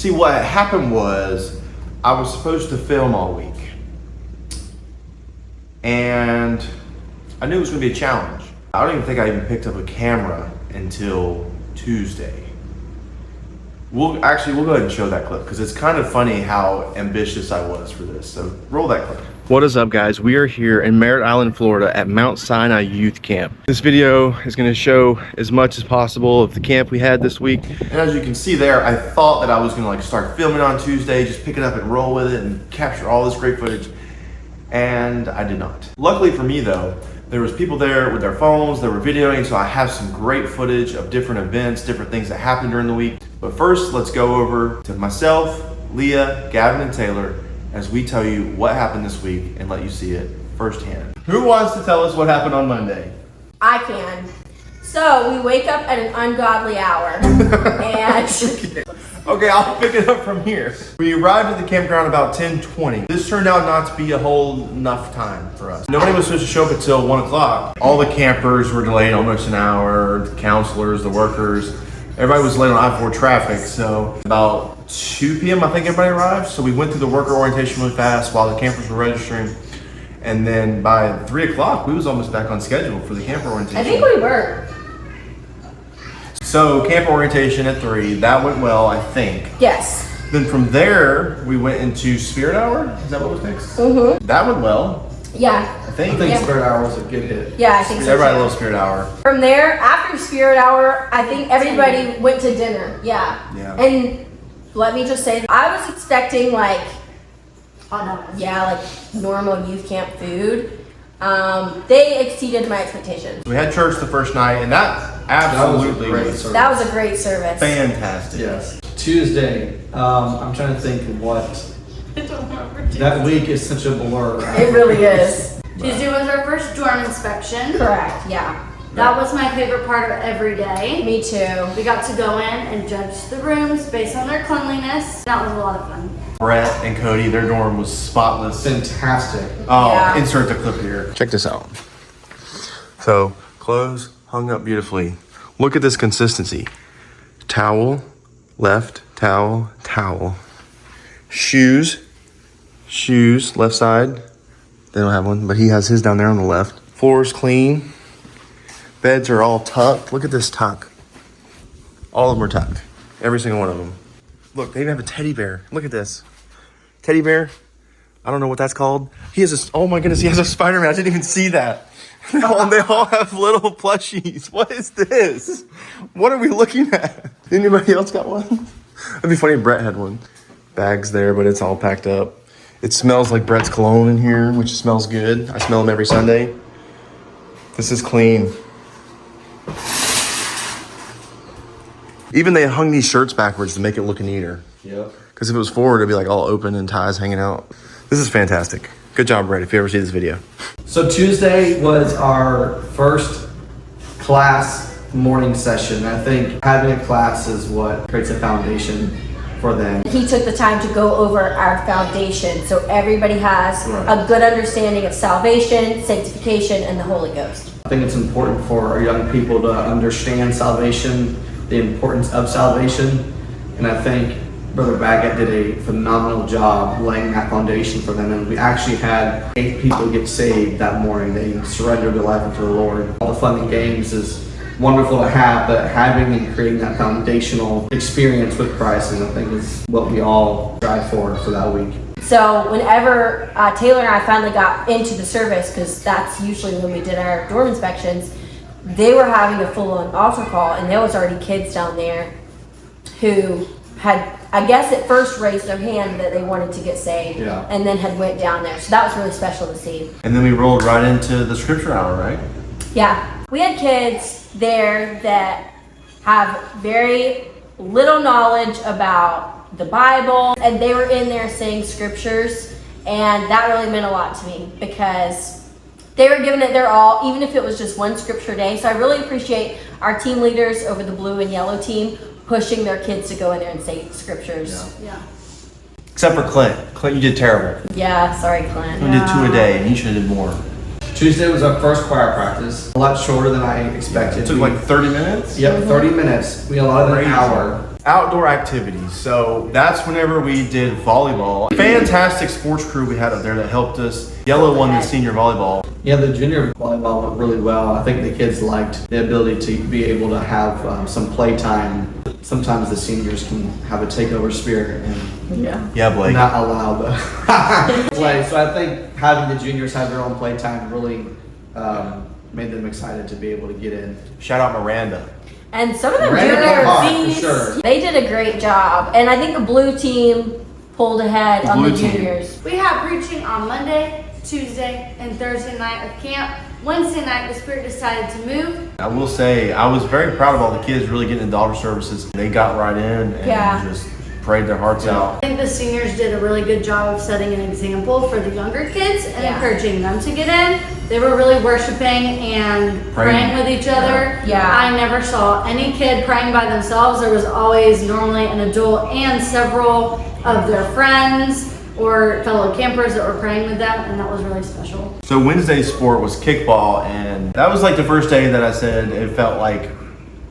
See, what happened was I was supposed to film all week. And I knew it was gonna be a challenge. I don't even think I even picked up a camera until Tuesday. We'll go ahead and show that clip because it's kind of funny how ambitious I was for this. So roll that clip. What is up, guys? We are here in Merritt Island, Florida at Mount Sinai Youth Camp. This video is going to show as much as possible of the camp we had this week. And as you can see there, I thought that I was going to start filming on Tuesday, just pick it up and roll with it and capture all this great footage. And I did not. Luckily for me though, there was people there with their phones, they were videoing, so I have some great footage of different events, different things that happened during the week. But first, let's go over to myself, Leah, Gavin, and Taylor as we tell you what happened this week and let you see it firsthand. Who wants to tell us what happened on Monday? I can. So we wake up at an ungodly hour and Okay, I'll pick it up from here. We arrived at the campground about 10:20. This turned out not to be a whole enough time for us. Nobody was supposed to show up until 1 o'clock. All the campers were delayed almost an hour, the counselors, the workers. Everybody was late on I-4 traffic, so about 2 p.m. I think everybody arrived. So we went through the worker orientation really fast while the campers were registering. And then by 3 o'clock, we was almost back on schedule for the camper orientation. I think we were. So camp orientation at 3, that went well, I think. Yes. Then from there, we went into Spirit Hour. Is that what was next? Mm-hmm. That went well, Yeah. I think. Yeah. Spirit Hour was a good hit. Yeah, I think so. Everybody too. loves Spirit Hour. From there, after Spirit Hour, I think everybody went to dinner. Yeah. Yeah. And let me just say, I was expecting like normal youth camp food. They exceeded my expectations. We had church the first night, and that absolutely was That was a great service. fantastic. Yes. Tuesday, I'm trying to think of what. That week is such a blur. It really is. Tuesday was our first dorm inspection. Correct. Yeah. That was my favorite part of every day. Me too. We got to go in and judge the rooms based on their cleanliness. That was a lot of fun. Brett and Cody, their dorm was spotless. Fantastic. Oh, Yeah. insert the clip here. Check this out. So, clothes hung up beautifully. Look at this consistency. Towel, left, towel, towel. Shoes, left side. They don't have one, but he has his down there on the left. Floor's clean. Beds are all tucked. Look at this tuck. All of them are tucked. Every single one of them. Look, they even have a teddy bear. Look at this. Teddy bear. I don't know what that's called. He has a, oh my goodness, he has a Spider-Man. I didn't even see that. They all have little plushies. What is this? What are we looking at? Anybody else got one? That'd be funny if Brett had one. Bags there, but it's all packed up. It smells like Brett's cologne in here, which smells good. I smell them every Sunday. This is clean. Even they hung these shirts backwards to make it look neater. Yep. Because if it was forward, it'd be like all open and ties hanging out. This is fantastic. Good job, Brett, if you ever see this video. So Tuesday was our first class morning session. I think having a class is what creates a foundation for them. He took the time to go over our foundation so everybody has a good understanding of salvation, sanctification, and the Holy Ghost. I think it's important for our young people to understand salvation, the importance of salvation, and I think Brother Baggett did a phenomenal job laying that foundation for them, and we actually had 8 people get saved that morning. They surrendered their life unto the Lord. All the fun and games is wonderful to have, but having and creating that foundational experience with Christ is, I think, is what we all strive for that week. So whenever Taylor and I finally got into the service, because that's usually when we did our dorm inspections, they were having a full-on altar call, and there was already kids down there who had, I guess, at first raised their hand that they wanted to get saved, and then had went down there. So that was really special to see. And then we rolled right into the scripture hour, right? Yeah. We had kids there that have very little knowledge about the Bible, and they were in there saying scriptures, and that really meant a lot to me because they were giving it their all, even if it was just one scripture a day. So I really appreciate our team leaders over the blue and yellow team pushing their kids to go in there and say scriptures. Yeah. Except for Clint. Clint, you did terrible. Yeah, sorry, Clint. You did 2 a day, and you should have did more. Tuesday was our first choir practice. A lot shorter than I expected. It took like 30 minutes? Yep, 30 minutes. We allotted an hour. Outdoor activities. So that's whenever we did volleyball. Fantastic sports crew we had up there that helped us. Yellow won the senior volleyball. Yeah, the junior volleyball went really well. I think the kids liked the ability to be able to have some playtime. Sometimes the seniors can have a takeover spirit and Yeah, Blake. not allow the play. So I think having the juniors have their own playtime really made them excited to be able to get in. Shout out Miranda. And some of the Miranda junior got hot, for bees, sure. they did a great job. And I think the blue team pulled ahead on the blue team. juniors. We have preaching on Monday, Tuesday, and Thursday night of camp. Wednesday night, the Spirit decided to move. I will say, I was very proud of all the kids really getting into altar services. They got right in and just prayed their hearts out. I think the seniors did a really good job of setting an example for the younger kids and encouraging them to get in. They were really worshiping and praying with each other. Yeah. I never saw any kid praying by themselves. There was always normally an adult and several of their friends or fellow campers that were praying with them, and that was really special. So Wednesday's sport was kickball, and that was like the first day that I said it felt like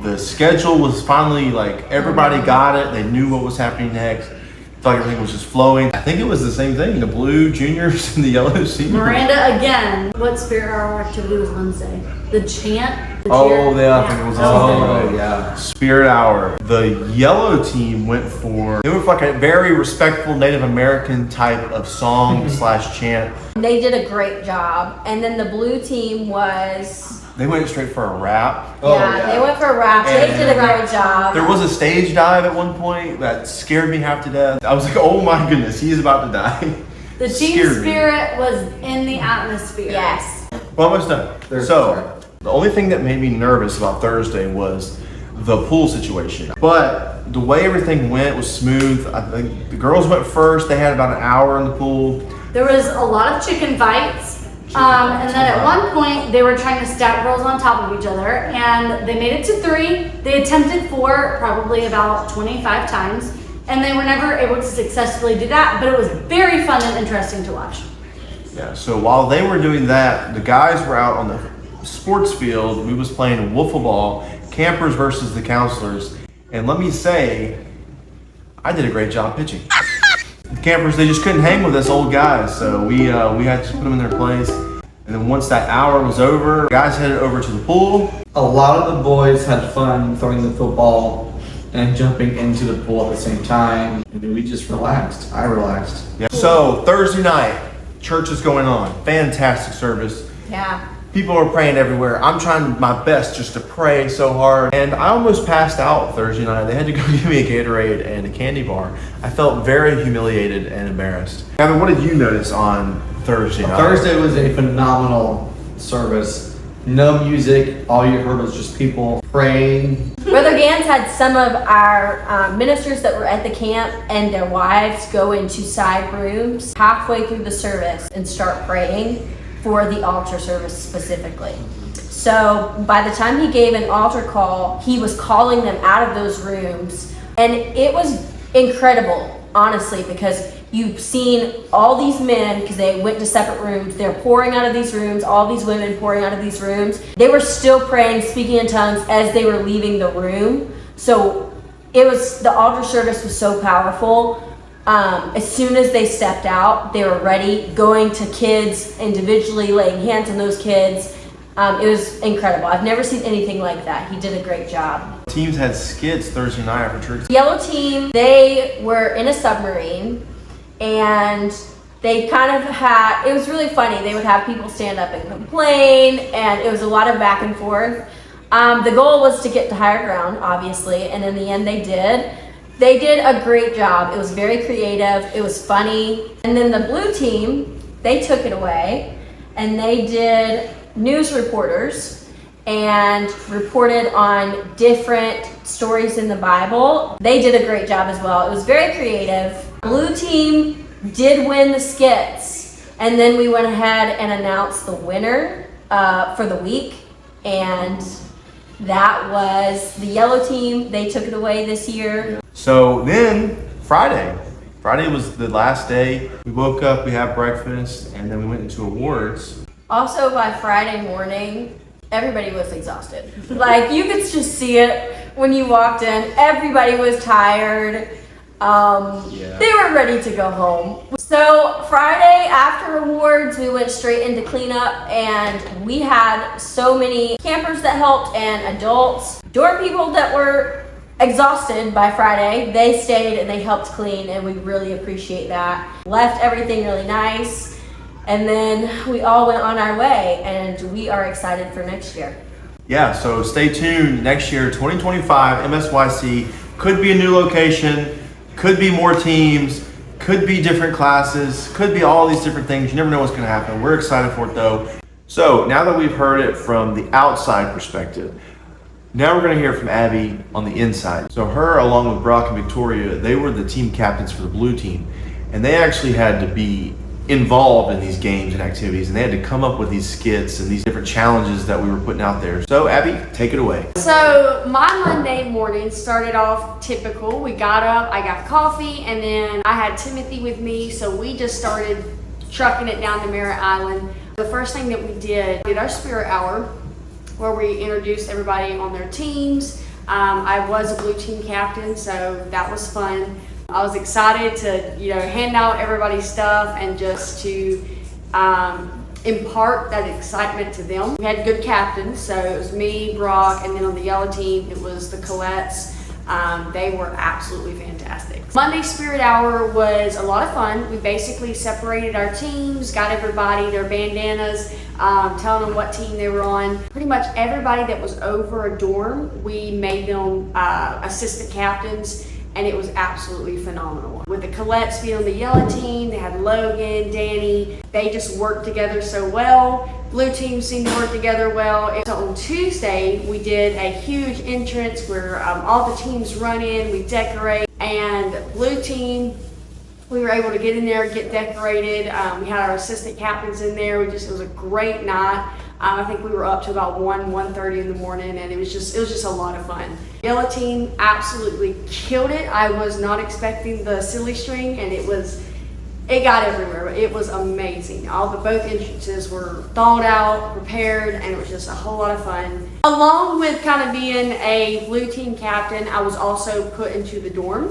the schedule was finally like everybody got it. They knew what was happening next. I felt like everything was just flowing. I think it was the same thing. The blue juniors and the yellow seniors. Miranda, again, what Spirit Hour activity was Wednesday? The chant? The cheer? Oh, yeah, I think it was Oh, yeah. Spirit Hour. The yellow team went for like a very respectful Native American type of song slash chant. They did a great job. And then the blue team was... They went straight for a rap. They went for a rap. They And did a great job. There was a stage dive at one point that scared me half to death. I was like, oh my goodness, he is about to die. The team Scared me. spirit was in the atmosphere. Yes. Well, almost done. So, the only thing that made me nervous about Thursday was the pool situation. But the way everything went was smooth. I think the girls went first. They had about an hour in the pool. There was a lot of chicken fights. And then at one point, they were trying to stack girls on top of each other, and they made it to 3. They attempted 4 probably about 25 times, and they were never able to successfully do that, but it was very fun and interesting to watch. Yeah, so while they were doing that, the guys were out on the sports field. We was playing wiffle ball, campers versus the counselors. And let me say, I did a great job pitching. The campers, they just couldn't hang with us old guys, so we had to put them in their place. And then once that hour was over, guys headed over to the pool. A lot of the boys had fun throwing the football and jumping into the pool at the same time. And we just relaxed. I relaxed. Yeah. So Thursday night, church is going on. Fantastic service. Yeah. People are praying everywhere. I'm trying my best just to pray so hard. And I almost passed out Thursday night. They had to go give me a Gatorade and a candy bar. I felt very humiliated and embarrassed. Gavin, what did you notice on Thursday night? Thursday was a phenomenal service. No music. All you heard was just people praying. Brother Gans had some of our ministers that were at the camp and their wives go into side rooms halfway through the service and start praying for the altar service specifically. So by the time he gave an altar call, he was calling them out of those rooms. And it was incredible, honestly, because you've seen all these men, because they went to separate rooms, they're pouring out of these rooms, all these women pouring out of these rooms. They were still praying, speaking in tongues as they were leaving the room. So the altar service was so powerful. As soon as they stepped out, they were ready, going to kids individually, laying hands on those kids. It was incredible. I've never seen anything like that. He did a great job. Teams had skits Thursday night after church. Yellow team, they were in a submarine, and they kind of had, it was really funny. They would have people stand up and complain, and it was a lot of back and forth. The goal was to get to higher ground, obviously, and in the end they did. They did a great job. It was very creative. It was funny. And then the blue team, they took it away and they did news reporters and reported on different stories in the Bible. They did a great job as well. It was very creative. Blue team did win the skits. And then we went ahead and announced the winner for the week. And that was the yellow team. They took it away this year. So then Friday was the last day. We woke up, we had breakfast, and then we went into awards. Also, by Friday morning, everybody was exhausted. Like, you could just see it. when you walked in. Everybody was tired. They were ready to go home. So Friday after awards, we went straight into cleanup, and we had so many campers that helped and adults. Dorm people that were exhausted by Friday, they stayed and they helped clean, and we really appreciate that. Left everything really nice, and then we all went on our way, and we are excited for next year. Yeah, so stay tuned. Next year, 2025, MSYC could be a new location, could be more teams, could be different classes, could be all these different things. You never know what's going to happen. We're excited for it though. So now that we've heard it from the outside perspective, now we're going to hear from Abby on the inside. So her, along with Brock and Victoria, they were the team captains for the blue team, and they actually had to be involved in these games and activities, and they had to come up with these skits and these different challenges that we were putting out there. So Abby, take it away. So my Monday morning started off typical. We got up, I got coffee, and then I had Timothy with me, so we just started trucking it down to Merritt Island. The first thing that we did our spirit hour, where we introduced everybody on their teams. I was a blue team captain, so that was fun. I was excited to, hand out everybody's stuff and just to impart that excitement to them. We had good captains, so it was me, Brock, and then on the yellow team, it was the Colettes. They were absolutely fantastic. Monday Spirit Hour was a lot of fun. We basically separated our teams, got everybody their bandanas, telling them what team they were on. Pretty much everybody that was over a dorm, we made them assistant captains, and it was absolutely phenomenal. With the Colettes being on the yellow team, they had Logan, Danny, they just worked together so well. Blue team seemed to work together well. So on Tuesday, we did a huge entrance where all the teams run in, we decorate, and blue team, we were able to get in there, get decorated. We had our assistant captains in there. It was a great night. I think we were up to about 1:30 in the morning, and it was just a lot of fun. Yellow team absolutely killed it. I was not expecting the silly string, and it got everywhere, but it was amazing. Both entrances were thawed out, prepared, and it was just a whole lot of fun. Along with kind of being a blue team captain, I was also put into the dorm,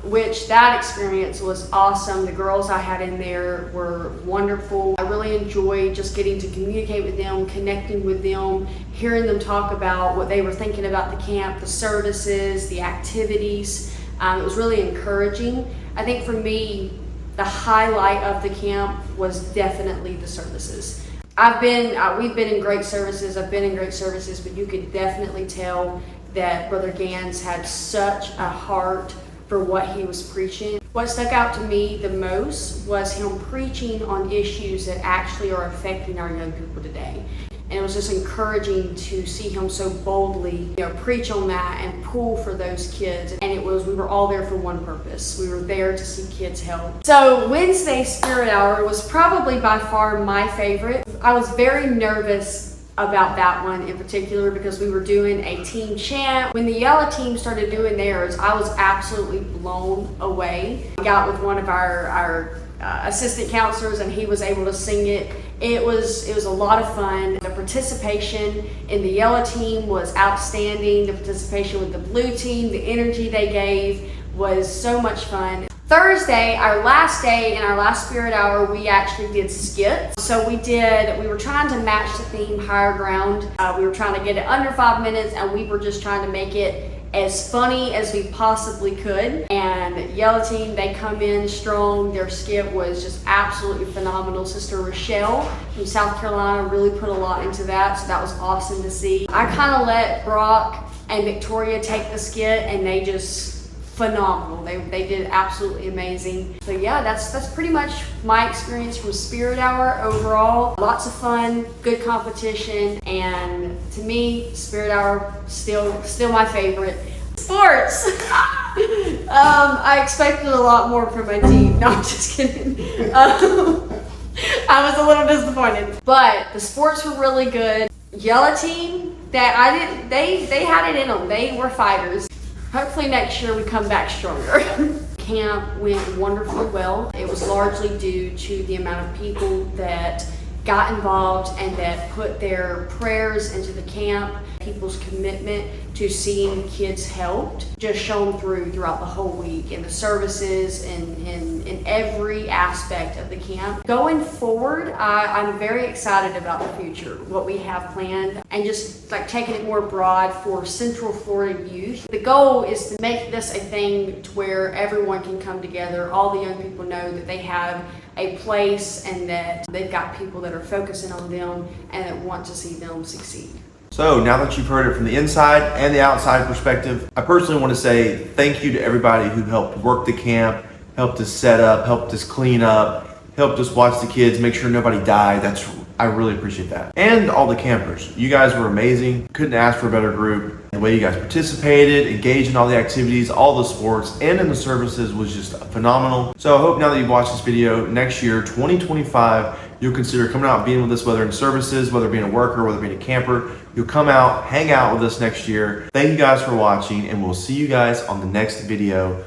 which that experience was awesome. The girls I had in there were wonderful. I really enjoyed just getting to communicate with them, connecting with them, hearing them talk about what they were thinking about the camp, the services, the activities. It was really encouraging. I think for me, the highlight of the camp was definitely the services. We've been in great services. I've been in great services, but you could definitely tell that Brother Gans had such a heart for what he was preaching. What stuck out to me the most was him preaching on issues that actually are affecting our young people today. And it was just encouraging to see him so boldly, preach on that and pull for those kids. And we were all there for one purpose. We were there to see kids help. So Wednesday Spirit Hour was probably by far my favorite. I was very nervous about that one in particular because we were doing a team chant. When the yellow team started doing theirs, I was absolutely blown away. I got with one of our assistant counselors, and he was able to sing it. It was a lot of fun. The participation in the yellow team was outstanding. The participation with the blue team, the energy they gave was so much fun. Thursday, our last day in our last Spirit Hour, we actually did skits. So we were trying to match the theme Higher Ground. We were trying to get it under 5 minutes, and we were just trying to make it as funny as we possibly could. And yellow team, they come in strong. Their skit was just absolutely phenomenal. Sister Rochelle from South Carolina really put a lot into that, so that was awesome to see. I kind of let Brock and Victoria take the skit, and they just phenomenal. They did absolutely amazing. So yeah, that's pretty much my experience from Spirit Hour overall. Lots of fun, good competition, and to me, Spirit Hour still my favorite. Sports. I expected a lot more from my team. No, I'm just kidding. I was a little disappointed, but the sports were really good. Yellow team, they had it in them. They were fighters. Hopefully next year we come back stronger. Camp went wonderfully well. It was largely due to the amount of people that got involved and that put their prayers into the camp, people's commitment to seeing kids helped just shone throughout the whole week in the services and in every aspect of the camp. Going forward, I'm very excited about the future, what we have planned, and just like taking it more broad for Central Florida youth. The goal is to make this a thing to where everyone can come together, all the young people know that they have a place and that they've got people that are focusing on them and that want to see them succeed. So now that you've heard it from the inside and the outside perspective, I personally want to say thank you to everybody who helped work the camp, helped us set up, helped us clean up, helped us watch the kids, make sure nobody died. I really appreciate that. And all the campers. You guys were amazing. Couldn't ask for a better group. The way you guys participated, engaged in all the activities, all the sports, and in the services was just phenomenal. So I hope now that you've watched this video, next year, 2025, you'll consider coming out and being with us, whether in services, whether being a worker, whether being a camper. You'll come out, hang out with us next year. Thank you guys for watching, and we'll see you guys on the next video.